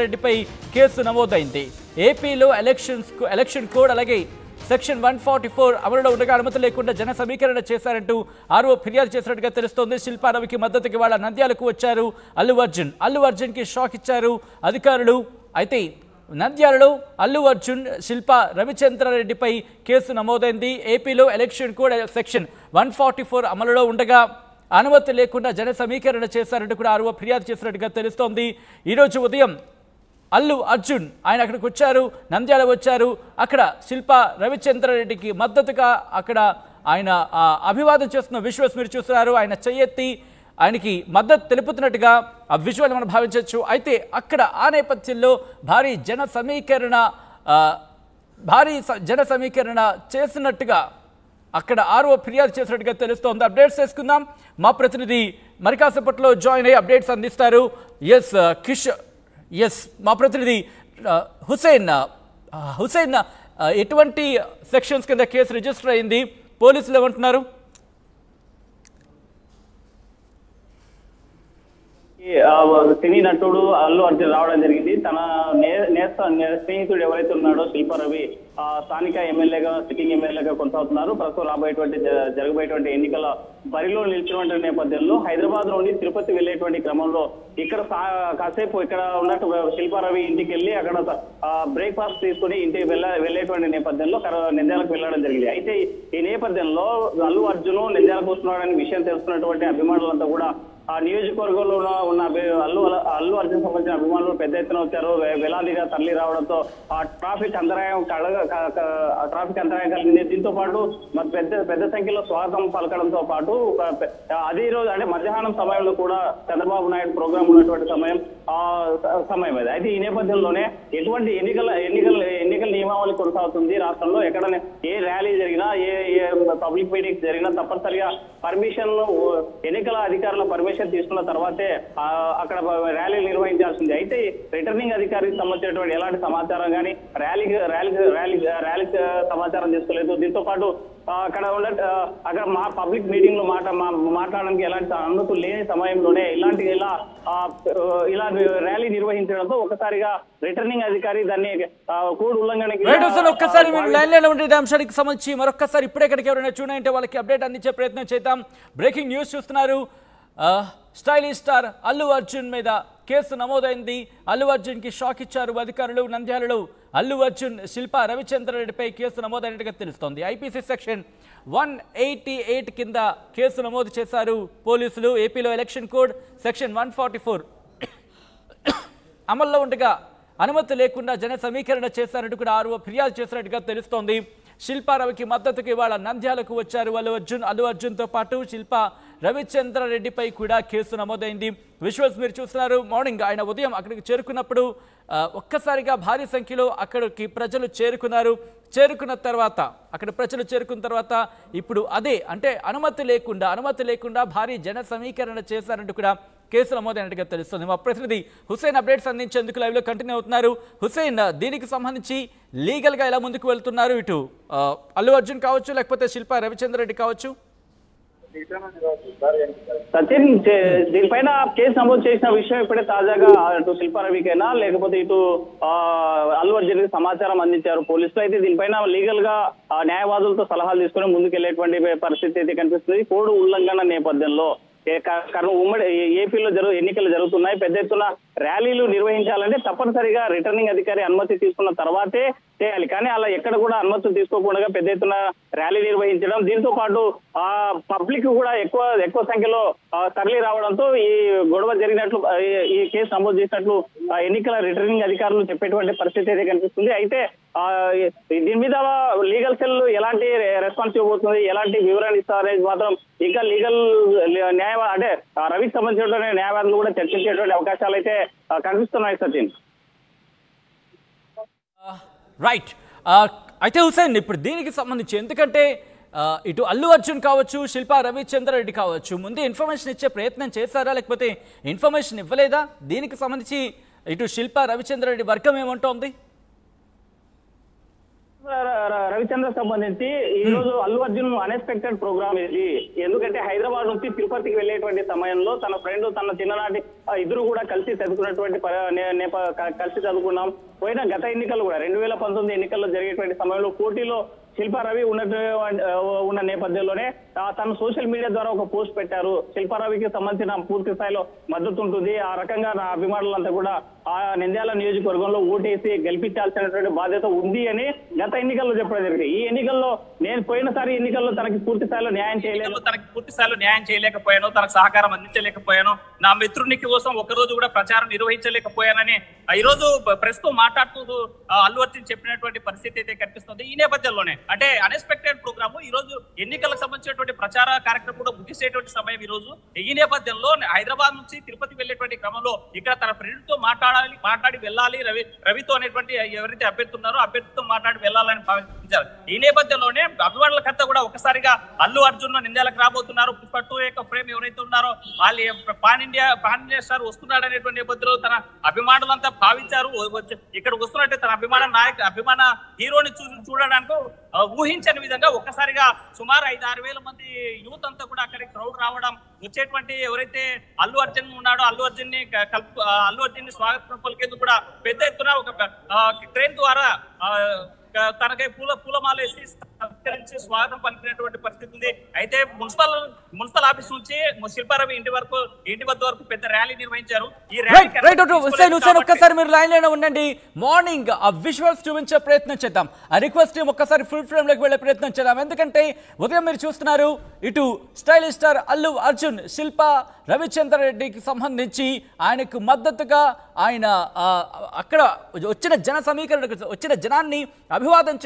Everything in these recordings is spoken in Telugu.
రెడ్డిపై కేసు నమోదైంది. ఏపీలో ఎలక్షన్ కోడ్ అలాగే సెక్షన్ 144 అమలులో ఉండగా అనుమతి లేకుండా జన సమీకరణ చేశారంటూ ఆర్ఓ ఫిర్యాదు చేసినట్టుగా తెలుస్తోంది. శిల్పారవికి మద్దతుకి వాళ్ళ నంద్యాలకు వచ్చారు అల్లు అర్జున్కి షాక్ ఇచ్చారు అధికారులు. అయితే నంద్యాలలో అల్లు అర్జున్ శిల్ప రవిచంద్రారెడ్డిపై కేసు నమోదైంది. ఏపీలో ఎలక్షన్ కోడ్ సెక్షన్ 144 అమలులో ఉండగా అనుమతి లేకుండా జన సమీకరణ చేశారంటూ కూడా ఆర్ఓ ఫిర్యాదు చేసినట్టుగా తెలుస్తోంది. ఈరోజు ఉదయం అల్లు అర్జున్ ఆయన అక్కడికి వచ్చారు, నంద్యాల వచ్చారు. అక్కడ శిల్ప రవిచంద్రారెడ్డికి మద్దతుగా అక్కడ ఆయన అభివాదం చేస్తున్న విజువల్స్ మీరు చూస్తున్నారు. ఆయన చెయ్యెత్తి ఆయనకి మద్దతు తెలుపుతున్నట్టుగా ఆ విజువల్ మనం భావించవచ్చు. అయితే అక్కడ ఆ నేపథ్యంలో భారీ జన సమీకరణ చేసినట్టుగా అక్కడ ఆర్ఓ ఫిర్యాదు చేసినట్టుగా తెలుస్తోంది. అప్డేట్స్ చేసుకుందాం. మా ప్రతినిధి మరి కాసేపట్లో జాయిన్ అయ్యి అప్డేట్స్ అందిస్తారు. మా ప్రతినిధి హుసేన్ ఎటువంటి సెక్షన్స్ కింద కేసు రిజిస్టర్ అయింది, పోలీసులు ఏమంటున్నారు? సినీ నటుడు అల్లు అర్జున్ రావడం జరిగింది. తన స్నేహితుడు ఎవరైతే ఉన్నాడో శిల్పారవి స్థానిక ఎమ్మెల్యేగా సిట్టింగ్ ఎమ్మెల్యేగా కొనసాగుతున్నారు. ప్రస్తుతం జరగబోయేటువంటి ఎన్నికల బరిలో నిలిచినటువంటి నేపథ్యంలో హైదరాబాద్ నుండి తిరుపతి వెళ్లేటువంటి క్రమంలో ఇక్కడ కాసేపు ఇక్కడ ఉన్నట్టు శిల్పారవి ఇంటికి వెళ్ళి అక్కడ బ్రేక్ఫాస్ట్ తీసుకుని ఇంటికి వెళ్లేటువంటి నేపథ్యంలో నంద్యాలకు వెళ్లడం జరిగింది. అయితే ఈ నేపథ్యంలో అల్లు అర్జున్ నంద్యాలకు వస్తున్నాడనే విషయం తెలుసుకున్నటువంటి అభిమానులంతా కూడా ఆ నియోజకవర్గంలో ఉన్న అల్లు అర్జున్ సంబంధించిన అభిమానులు పెద్ద ఎత్తున వచ్చారు. వేలాదిగా తరలి రావడంతో ఆ ట్రాఫిక్ అంతరాయం కలిగింది. దీంతో పాటు పెద్ద సంఖ్యలో స్వాగతం పలకడంతో పాటు అదే రోజు అంటే మధ్యాహ్నం సమయంలో కూడా చంద్రబాబు నాయుడు ప్రోగ్రాం ఉన్నటువంటి సమయం అది. అయితే ఈ నేపథ్యంలోనే ఎటువంటి ఎన్నికల నియమావళి కొనసాగుతుంది రాష్ట్రంలో. ఎక్కడ ఏ ర్యాలీ జరిగినా ఏ పబ్లిక్ మీటింగ్స్ జరిగినా తప్పనిసరిగా పర్మిషన్ ఎన్నికల అధికారుల పర్మిషన్ తీసుకున్న తర్వాతే అక్కడ ర్యాలీలు నిర్వహించాల్సింది. అయితే రిటర్నింగ్ అధికారికి సంబంధించినటువంటి ఎలాంటి సమాచారం కానీ ర్యాలీ సమాచారం తీసుకోలేదు. దీంతో పాటు అక్కడ మా పబ్లిక్ మీటింగ్ లో మాట్లాడడానికి ఎలాంటి అనుమతులు లేని సమయంలోనే ఇలా ర్యాలీ నిర్వహించడంతో ఒకసారిగా రిటర్నింగ్ అధికారి దాన్ని కోడ్ ఉల్లంఘనకి ఒక్కసారి మీరు లైన్ లో ఉండే అంశానికి సంబంధించి మరొకసారి ఇప్పుడే ఇక్కడికి ఎవరైనా చూడంటే వాళ్ళకి అప్డేట్ అందించే ప్రయత్నం చేద్దాం. బ్రేకింగ్ న్యూస్ చూస్తున్నారు. స్టైలిష్ స్టార్ అల్లు అర్జున్ మీద కేసు నమోదైంది. అల్లు అర్జున్ కి షాక్ ఇచ్చారు అధికారులు. నంద్యాలలో అల్లు అర్జున్ శిల్ప రవిచంద్రారెడ్డిపై కేసు నమోదైనట్టుగా తెలుస్తోంది. ఐపీసీ సెక్షన్ 188 కింద కేసు నమోదు చేశారు పోలీసులు. ఏపీలో ఎలక్షన్ కోడ్ సెక్షన్ 144 అమల్లో ఉండగా అనుమతి లేకుండా జన సమీకరణ చేశారంటూ కూడా ఆర్ఓ ఫిర్యాదు చేసినట్టుగా తెలుస్తోంది. శిల్పారవికి మద్దతుకి వాళ్ళ నంద్యాలకు వచ్చారు అల్లు అర్జున్తో పాటు శిల్ప రవిచంద్రారెడ్డిపై కూడా కేసు నమోదైంది. విజువల్స్ మీరు చూస్తున్నారు. మార్నింగ్ ఆయన ఉదయం అక్కడికి చేరుకున్నప్పుడు ఒక్కసారిగా భారీ సంఖ్యలో అక్కడికి ప్రజలు చేరుకున్న తర్వాత ఇప్పుడు అదే అంటే అనుమతి లేకుండా భారీ జన సమీకరణ చేశారంటూ కూడా కేసు నమోదైనట్టుగా తెలుస్తుంది. మా ప్రతినిధి హుసేన్ అప్డేట్స్ అందించేందుకు లైవ్ లో కంటిన్యూ అవుతున్నారు. హుసేన్, దీనికి సంబంధించి లీగల్ గా ఎలా ముందుకు వెళ్తున్నారు? ఇటు అల్లు అర్జున్ కావచ్చు, లేకపోతే శిల్ప రవిచంద్రారెడ్డి కావచ్చు. సచిన్, దీనిపైన కేసు నమోదు చేసిన విషయం ఇప్పుడే తాజాగా అటు శిల్పారవికైనా లేకపోతే ఇటు అల్లు అర్జున్ సమాచారం అందించారు పోలీసులు. అయితే దీనిపైన లీగల్ గా న్యాయవాదులతో సలహాలు తీసుకుని ముందుకెళ్లేటువంటి పరిస్థితి అయితే కనిపిస్తుంది. కోడ్ ఉల్లంఘన నేపథ్యంలో ఉమ్మడి ఏపీలో ఎన్నికలు జరుగుతున్నాయి. పెద్ద ఎత్తున ర్యాలీలు నిర్వహించాలంటే తప్పనిసరిగా రిటర్నింగ్ అధికారి అనుమతి తీసుకున్న తర్వాతే చేయాలి. కానీ అలా ఎక్కడ కూడా అనుమతులు తీసుకోకుండా పెద్ద ఎత్తున ర్యాలీ నిర్వహించడం, దీంతో పాటు పబ్లిక్ కూడా ఎక్కువ సంఖ్యలో తరలి రావడంతో ఈ గొడవ జరిగినట్లు ఈ కేసు నమోదు చేసినట్లు ఎన్నికల రిటర్నింగ్ అధికారులు చెప్పేటువంటి పరిస్థితి అయితే కనిపిస్తుంది. అయితే దీని మీద లీగల్ సెల్ ఎలాంటి రెస్పాన్స్ ఇవ్వబోతుంది, ఎలాంటి వివరణ ఇస్తారనేది మాత్రం ఇంకా లీగల్ అంటే రవికి సంబంధించిన న్యాయవాదులు కూడా చర్చించేటువంటి అవకాశాలు అయితే కనిపిస్తున్నాయి. సచిన్, రైట్. అయితే హుసేన్, ఇప్పుడు దీనికి సంబంధించి ఎందుకంటే ఇటు అల్లు అర్జున్ కావచ్చు, శిల్ప రవిచంద్రారెడ్డి కావచ్చు, ముందు ఇన్ఫర్మేషన్ ఇచ్చే ప్రయత్నం చేశారా, లేకపోతే ఇన్ఫర్మేషన్ ఇవ్వలేదా? దీనికి సంబంధించి ఇటు శిల్ప రవిచంద్రారెడ్డి వర్గం ఏమంటోంది? రవిచంద్ర సంబంధించి ఈ రోజు అల్లు అర్జున్ అన్ఎక్స్పెక్టెడ్ ప్రోగ్రామ్ ఇది. ఎందుకంటే హైదరాబాద్ నుంచి తిరుపతికి వెళ్ళేటువంటి సమయంలో తన ఫ్రెండ్ తన చిన్ననాటి ఇద్దరు కూడా కలిసి చదువుకున్నటువంటి కలిసి చదువుకున్నాం. పోయిన గత ఎన్నికలు కూడా 2019 ఎన్నికల్లో జరిగేటువంటి సమయంలో పోటీలో శిల్పా రవి ఉన్న నేపథ్యంలోనే తను సోషల్ మీడియా ద్వారా ఒక పోస్ట్ పెట్టారు. శిల్పా రవికి సంబంధించిన పూర్తి స్థాయిలో మద్దతు ఉంటుంది, ఆ రకంగా నా అభిమానులంతా కూడా ఆ నంద్యాల నియోజకవర్గంలో ఓటేసి గెలిపించాల్సినటువంటి బాధ్యత ఉంది అని గత ఎన్నికల్లో చెప్పడం జరిగింది. ఈ ఎన్నికల్లో నేను పోయినసారి ఎన్నికల్లో తనకి పూర్తి స్థాయిలో న్యాయం చేయలేకపోయాను, తనకు సహకారం అందించలేకపోయాను, నా మిత్రుని కోసం ఒకరోజు కూడా ప్రచారం నిర్వహించలేకపోయానని ఈ రోజు ప్రెస్ తో మాట్లాడుతూ అల్లు అర్జున్ చెప్పినటువంటి పరిస్థితి అయితే కనిపిస్తుంది. ఈ నేపథ్యంలోనే అంటే అన్ఎక్స్పెక్టెడ్ ప్రోగ్రామ్ ఈ రోజు ఎన్నికలకు సంబంధించినటువంటి ప్రచార కార్యక్రమం కూడా ముగిసేటువంటి సమయం. ఈ రోజు ఈ నేపథ్యంలో హైదరాబాద్ నుంచి తిరుపతి వెళ్లేటువంటి క్రమంలో ఇక్కడ తన ఫ్రెండ్ తో మాట్లాడి వెళ్ళాలి, రవితో అనేటువంటి ఎవరైతే అభ్యర్థున్నారో అభ్యర్థితో మాట్లాడి వెళ్ళాలని భావించారు. ఈ నేపథ్యంలోనే అభిమానులకంతా కూడా ఒకసారిగా అల్లు అర్జున్ నింద్యాలకు రాబోతున్నారు, పుష్ప 2 యొక్క ఫ్రేమ్ ఎవరైతే ఉన్నారో వాళ్ళు పాన్ ఇండియా స్టార్ వస్తున్నాడు అనేటువంటి నేపథ్యంలో తన అభిమానులంతా భావించారు. ఇక్కడ వస్తున్నట్టే తన అభిమాన హీరోని చూడడానికి ఊహించని విధంగా ఒక్కసారిగా సుమారు 5-6 వేల మంది యూత్ అంతా కూడా అక్కడికి క్రౌడ్ రావడం, వచ్చేటువంటి ఎవరైతే అల్లు అర్జున్ ఉన్నాడో అల్లు అర్జున్ ని స్వాగతం పలికేందుకు కూడా పెద్ద ఎత్తున ఒక ట్రైన్ ద్వారా తనకై పూలమాల వేసి స్వాగతం పలికినటువంటి పరిస్థితి ఉంది. అయితే మున్సిపల్ ఆఫీస్ నుంచి శిల్పా రవి ఇంటి వద్ద వరకు పెద్ద ర్యాలీ నిర్వహించారు. ఈ ర్యాలీ ఒక్కసారి మీరు లైన్ లోనే ఉండండి. మార్నింగ్ ఆ విజువల్స్ చూపించే ప్రయత్నం చేద్దాం, ఆ రిక్వెస్ట్ ఒక్కసారి ఫుల్ ఫ్రేమ్ లోకి వెళ్లే ప్రయత్నం చేద్దాం. ఎందుకంటే ఉదయం మీరు చూస్తున్నారు ఇటు స్టైలిష్ స్టార్ అల్లు అర్జున్ శిల్పా రవిచంద్ర రెడ్డికి సంబంధించి ఆయనకు మద్దతుగా ఆయన అక్కడ వచ్చిన జన సమీకరణకు వచ్చిన జనాన్ని అభివాదం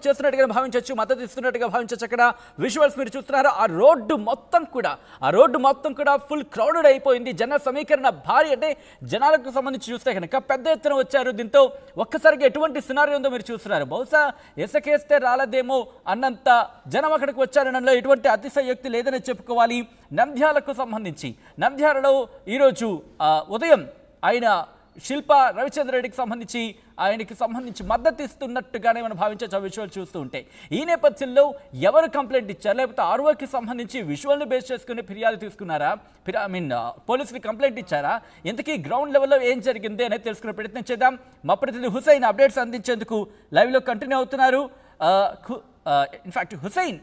చేస్తున్నట్టుగా భావించవచ్చు, మద్దతు ఇస్తున్నట్టుగా భావించవచ్చు. అక్కడ విజువల్స్ మీరు చూస్తున్నారు. ఆ రోడ్డు మొత్తం కూడా ఫుల్ క్రౌడెడ్ అయిపోయింది. జన సమీకరణ భారీ, అంటే జనాలకు సంబంధించి చూస్తే కనుక పెద్ద ఎత్తున వచ్చారు. దీంతో ఒక్కసారిగా ఎటువంటి సినారియో ఉందో మీరు చూస్తున్నారు. బహుశా ఇసుకేస్తే రాలేదేమో అన్నంత జనం అక్కడికి వచ్చారనలో ఎటువంటి అతిశయోక్తి లేదని చెప్పుకోవాలి. నంద్యాలలో ఈరోజు ఉదయం ఆయన శిల్పా రవిచంద్ర రెడ్డికి సంబంధించి మద్దతు ఇస్తున్నట్టుగానే మనం భావించవచ్చు ఆ విజువల్ చూస్తూ ఉంటే. ఈ నేపథ్యంలో ఎవరు కంప్లైంట్ ఇచ్చారు, లేకపోతే ఆర్ఓకి సంబంధించి విజువల్ని బేస్ చేసుకుని ఫిర్యాదు తీసుకున్నారా, పోలీసులు కంప్లైంట్ ఇచ్చారా, ఇంతకీ గ్రౌండ్ లెవెల్లో ఏం జరిగింది అనేది తెలుసుకునే ప్రయత్నం చేద్దాం. మా ప్రతినిధి హుసైన్ అప్డేట్స్ అందించేందుకు లైవ్లో కంటిన్యూ అవుతున్నారు. ఇన్ఫాక్ట్ హుసైన్,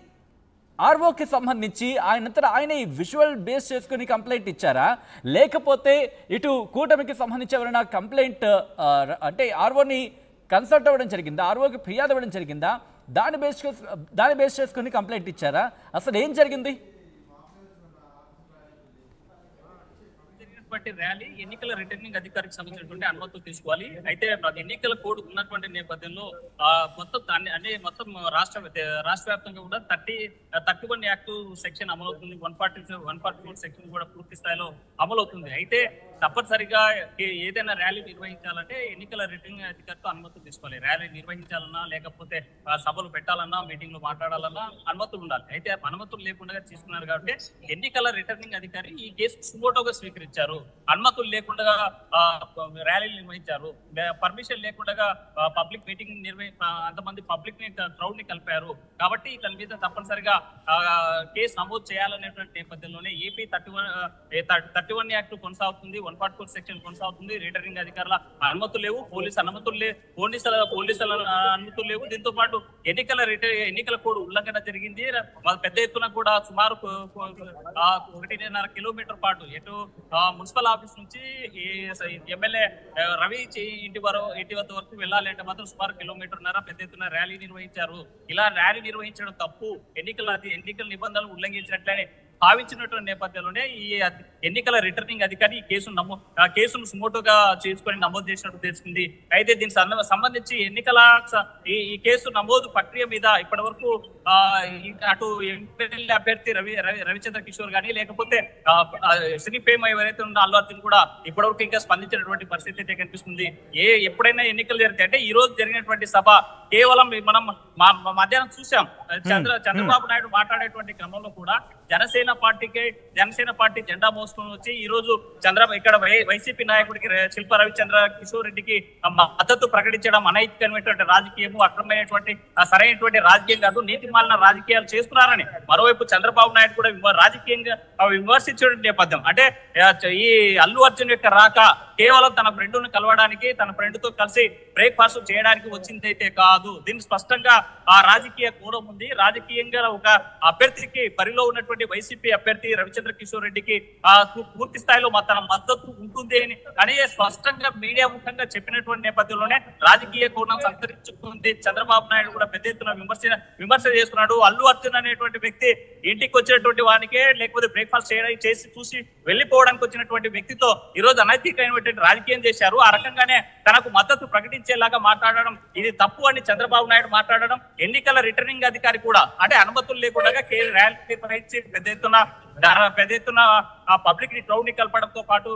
ఆర్ఓకి సంబంధించి ఆయన ఈ విజువల్ బేస్ చేసుకుని కంప్లైంట్ ఇచ్చారా, లేకపోతే ఇటు కూటమికి సంబంధించి ఎవరైనా కంప్లైంట్ అంటే ఆర్ఓని కన్సల్ట్ అవ్వడం జరిగిందా, ఆర్ఓకి ఫిర్యాదు అవ్వడం జరిగిందా, దాన్ని బేస్ చేసుకుని కంప్లైంట్ ఇచ్చారా, అసలు ఏం జరిగింది? ర్యాలీ ఎన్నికల రిటర్నింగ్ అధికారికి సంబంధించినటువంటి అనుమతులు తీసుకోవాలి. అయితే ఎన్నికల కోడ్ ఉన్నటువంటి నేపథ్యంలో మొత్తం రాష్ట్ర వ్యాప్తంగా కూడా 31 యాక్ట్ సెక్షన్ అమలవుతుంది, 144 సెక్షన్ కూడా పూర్తి స్థాయిలో అమలవుతుంది. అయితే తప్పనిసరిగా ఏదైనా ర్యాలీ నిర్వహించాలంటే ఎన్నికల రిటర్నింగ్ అధికారితో అనుమతులు తీసుకోవాలి. ర్యాలీ నిర్వహించాలన్నా లేకపోతే సభలు పెట్టాలన్నా మీటింగ్లు మాట్లాడాలన్నా అనుమతులు ఉండాలి. అయితే అనుమతులు లేకుండా తీసుకున్నారు కాబట్టి ఎన్నికల రిటర్నింగ్ అధికారి ఈ కేసు సుమోటోగా స్వీకరించారు. అనుమతులు లేకుండా ర్యాలీలు నిర్వహించారు, పర్మిషన్ లేకుండా పబ్లిక్ మీటింగ్ అంతమంది పబ్లిక్ ని క్రౌడ్ ని కలిపారు. కాబట్టి ఇతని మీద తప్పనిసరిగా కేసు నమోదు చేయాలనేటువంటి నేపథ్యంలోనే ఏపీ 31 యాక్ట్ కొనసాగుతుంది, 144 సెక్షన్ కొనసాగుతుంది. రిటర్నింగ్ అధికారుల అనుమతులు లేవు, పోలీసుల అనుమతులు లేవు. దీంతో పాటు ఎన్నికల కోడ్ ఉల్లంఘన జరిగింది. పెద్ద ఎత్తున కూడా సుమారు 1.5 కిలోమీటర్ పాటు ఎటు మున్సిపల్ ఆఫీస్ నుంచి ఎమ్మెల్యే రవి ఇంటి వద్ద వరకు వెళ్ళాలంటే మాత్రం సుమారు 1.5 కిలోమీటర్న్నర పెద్ద ఎత్తున ర్యాలీ నిర్వహించారు. ఇలా ర్యాలీ నిర్వహించడం తప్పు, ఎన్నికల నిబంధనలు ఉల్లంఘించినట్లనే భావించినటువంటి నేపథ్యంలోనే ఈ ఎన్నికల రిటర్నింగ్ అధికారి ఈ కేసును సుమోటోగా చేసుకొని నమోదు చేసినట్టు తెలుసుకుంది. అయితే దీనికి సంబంధించి ఈ కేసు నమోదు ప్రక్రియ మీద ఇప్పటి వరకు అటు ఎమ్మెల్యే అభ్యర్థి రవిచంద్ర కిషోర్ గానీ లేకపోతే సినీ ఫేమ్ ఎవరైతే ఉందో అల్లు అర్జున్ కూడా ఇప్పటివరకు ఇంకా స్పందించినటువంటి పరిస్థితి అయితే కనిపిస్తుంది. ఎప్పుడైనా ఎన్నికలు జరిగితే అంటే ఈ రోజు జరిగినటువంటి సభ కేవలం మనం మధ్యాహ్నం చూసాం, చంద్రబాబు నాయుడు మాట్లాడేటువంటి క్రమంలో కూడా జనసేన జనసేన పార్టీ జెండా మోసుకొని వచ్చి ఈ రోజు ఇక్కడ వైసీపీ నాయకుడికి శిల్పా రవిచంద్ర కిషోర్ రెడ్డికి మద్దతు ప్రకటించడం అనైతికమైనటువంటి రాజకీయము, అక్రమమైనటువంటి సరైనటువంటి రాజకీయం కాదు, నీతి మాలిన రాజకీయాలు చేస్తున్నారని మరోవైపు చంద్రబాబు నాయుడు కూడా రాజకీయంగా విమర్శించే నేపథ్యం. అంటే ఈ అల్లు అర్జున్ యొక్క రాక కేవలం తన ఫ్రెండ్ను కలవడానికి, తన ఫ్రెండ్ తో కలిసి బ్రేక్ఫాస్ట్ చేయడానికి వచ్చిందైతే కాదు. దీనికి స్పష్టంగా ఆ రాజకీయ కోణం ఉంది. రాజకీయంగా ఒక అభ్యర్థికి బరిలో ఉన్నటువంటి వైసీపీ అభ్యర్థి రవిచంద్ర కిషోర్ రెడ్డికి పూర్తి స్థాయిలో తన మద్దతు ఉంటుంది అని స్పష్టంగా మీడియా ముఖంగా చెప్పినటువంటి నేపథ్యంలోనే రాజకీయ కోణం సంతరించుకుంది. చంద్రబాబు నాయుడు కూడా పెద్ద ఎత్తున విమర్శ చేస్తున్నాడు. అల్లు అర్జున్ అనేటువంటి వ్యక్తి ఇంటికి వచ్చినటువంటి వానికే, లేకపోతే బ్రేక్ఫాస్ట్ చేసి చూసి వెళ్లిపోవడానికి వచ్చినటువంటి వ్యక్తితో ఈ రోజు అనైతికమైనటువంటి రాజకీయం చేశారు. ఆ రకంగానే తనకు మద్దతు ప్రకటించేలాగా మాట్లాడడం ఇది తప్పు అని చంద్రబాబు నాయుడు మాట్లాడడం, ఎన్నికల రిటర్నింగ్ అధికారి కూడా అంటే అనుమతులు లేకుండా ర్యాలీ నిర్వహించి పెద్ద ఎత్తున పబ్లిక్ ని క్రౌడ్ ని కలపడంతో పాటు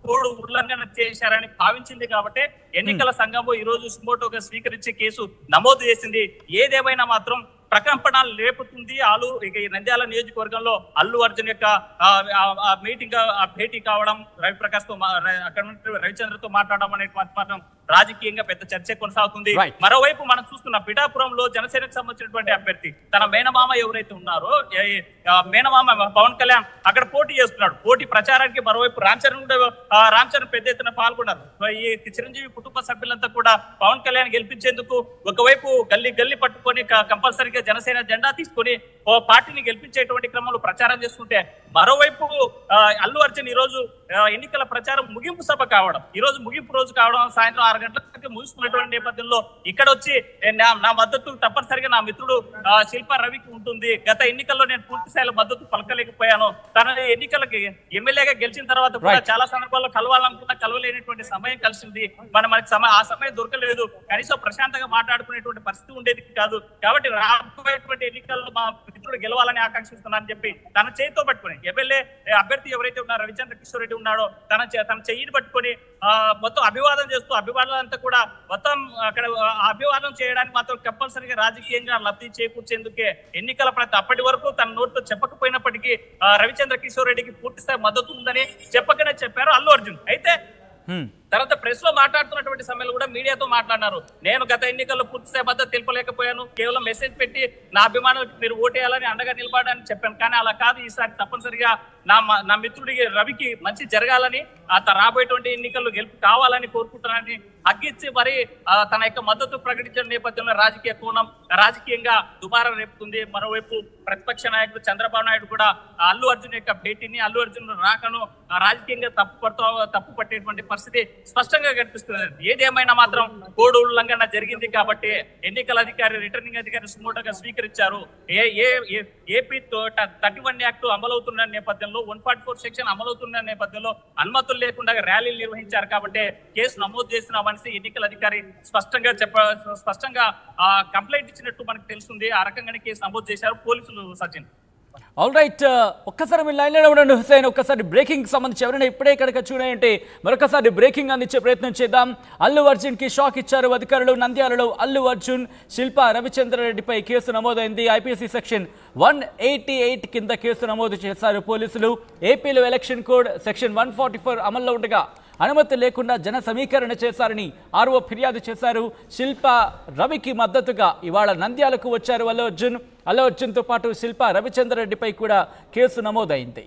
కోడ్ ఉల్లంఘన చేశారని భావించింది. కాబట్టి ఎన్నికల సంఘము ఈ రోజు సుమోటోగా స్వీకరించి కేసు నమోదు చేసింది. ఏదేమైనా మాత్రం ప్రకంపనలు లేపుతుంది. నంద్యాల నియోజకవర్గంలో అల్లు అర్జున్ యొక్క భేటీ కావడం, రవిప్రకాష్ తో అక్కడ రవిచంద్రతో మాట్లాడడం అనేది మాత్రం రాజకీయంగా పెద్ద చర్చ కొనసాగుతుంది. మరోవైపు మనం చూస్తున్న పిఠాపురంలో జనసేనకు సంబంధించినటువంటి అభ్యర్థి తన మేనమామ ఎవరైతే ఉన్నారో మేనమామ పవన్ కళ్యాణ్ అక్కడ పోటీ చేస్తున్నాడు. పోటీ ప్రచారానికి మరోవైపు రామ్ చరణ్ పెద్ద ఎత్తున పాల్గొన్నారు. ఈ చిరంజీవి కుటుంబ సభ్యులంతా కూడా పవన్ కళ్యాణ్ గెలిపించేందుకు ఒకవైపు గల్లీ పట్టుకొని కంపల్సరీగా జనసేన జెండా తీసుకొని పార్టీని గెలిపించేటువంటి క్రమంలో ప్రచారం చేస్తుంటే, మరోవైపు అల్లు అర్జున్ ఈ రోజు ఎన్నికల ప్రచారం ముగింపు సభ కావడం, ఈ రోజు ముగింపు రోజు కావడం, సాయంత్రం 6 గంటలకు ముగిస్తున్నటువంటి నేపథ్యంలో ఇక్కడ వచ్చి నా మద్దతు తప్పనిసరిగా నా మిత్రుడు శిల్పా రవికి ఉంటుంది. గత ఎన్నికల్లో నేను పూర్తి స్థాయిలో మద్దతు పలకలేకపోయాను. తన ఎన్నికలకి ఎమ్మెల్యేగా గెలిచిన తర్వాత కూడా చాలా సందర్భాల్లో కలవాలనుకున్నా కలవలేనటువంటి సమయం కలిసింది. మనకి ఆ సమయం దొరకలేదు. కనీసం ప్రశాంతంగా మాట్లాడుకునేటువంటి పరిస్థితి ఉండేది కాదు. కాబట్టి రాబోయేటువంటి ఎన్నికల్లో మా మిత్రుడు గెలవాలని ఆకాంక్షిస్తున్నానని చెప్పి తన చేతితో పట్టుకుని ఎమ్మెల్యే అభ్యర్థి ఎవరైతే ఉన్నారో రవిచంద్ర కిషోర్ రెడ్డి ఉన్నాడో తన చెయ్యిని పట్టుకొని మొత్తం అభివాదం చేస్తూ అభివాదాలంతా కూడా మొత్తం అక్కడ అభివాదం చేయడానికి మాత్రం కంపల్సరీగా రాజకీయంగా లబ్ధి చేకూర్చేందుకే ఎన్నికల అప్పటి వరకు తన నోటితో చెప్పకపోయినప్పటికీ రవిచంద్ర కిషోర్ రెడ్డికి పూర్తి స్థాయి మద్దతు ఉందని చెప్పకనే చెప్పారు అల్లు అర్జున్. అయితే తర్వాత ప్రెస్ లో మాట్లాడుతున్నటువంటి సమయంలో కూడా మీడియాతో మాట్లాడినారు. నేను గత ఎన్నికల్లో పూర్తి స్థాయి మద్దతు తెలుపలేకపోయాను, కేవలం మెసేజ్ పెట్టి నా అభిమానులకు మీరు ఓటేయాలని అండగా నిలబడాలని చెప్పాను. కానీ అలా కాదు, ఈసారి తప్పనిసరిగా నా మిత్రుడి రవికి మంచి జరగాలని, రాబోయేటువంటి ఎన్నికల్లో గెలుపు కావాలని కోరుకుంటున్నానని అగ్గిచ్చి మరి తన యొక్క మద్దతు ప్రకటించిన నేపథ్యంలో రాజకీయ కోణం రాజకీయంగా దుమారం రేపుతుంది. మరోవైపు ప్రతిపక్ష నాయకుడు చంద్రబాబు నాయుడు కూడా అల్లు అర్జున్ యొక్క భేటీని, అల్లు అర్జున్ రాకను రాజకీయంగా తప్పు పట్టేటువంటి పరిస్థితి స్పష్టంగా కనిపిస్తుంది. ఏదేమైనా మాత్రం కోడ్ ఉల్లంఘన జరిగింది కాబట్టి ఎన్నికల అధికారి, రిటర్నింగ్ అధికారి సుమోటోగా స్వీకరించారు. ఏపీ 31 యాక్ట్ అమలవుతున్న నేపథ్యంలో 144 సెక్షన్ అమలవుతున్న నేపథ్యంలో అనుమతులు లేకుండా ర్యాలీలు నిర్వహించారు కాబట్టి కేసు నమోదు చేసిన మనిషి ఎన్నికల అధికారి స్పష్టంగా కంప్లైంట్ ఇచ్చినట్టు మనకు తెలుస్తుంది. ఆ రకంగానే కేసు నమోదు చేశారు పోలీసులు. సచిన్, ఆల్ రైట్, ఒక్కసారి మీరు లైన్లో ఉండండి హుసేన్. ఒక్కసారి బ్రేకింగ్ సంబంధించి ఎవరైనా ఇప్పుడే ఇక్కడికి చూడండి, మరొకసారి బ్రేకింగ్ అందించే ప్రయత్నం చేద్దాం. అల్లు అర్జున్ కి షాక్ ఇచ్చారు అధికారులు. నంద్యాలలో అల్లు అర్జున్, శిల్పా రవిచంద్రారెడ్డిపై కేసు నమోదైంది. ఐపీసీ సెక్షన్ 188 కింద కేసు నమోదు చేశారు పోలీసులు. ఏపీలో ఎలక్షన్ కోడ్ సెక్షన్ 144 అమల్లో ఉండగా అనుమతి లేకుండా జన సమీకరణ చేశారని ఆర్ఓ ఫిర్యాదు చేశారు. శిల్పా రవికి మద్దతుగా ఇవాళ నంద్యాలకు వచ్చారు అల్లు అర్జున్తో పాటు శిల్పా రవిచంద్రారెడ్డిపై కూడా కేసు నమోదైంది.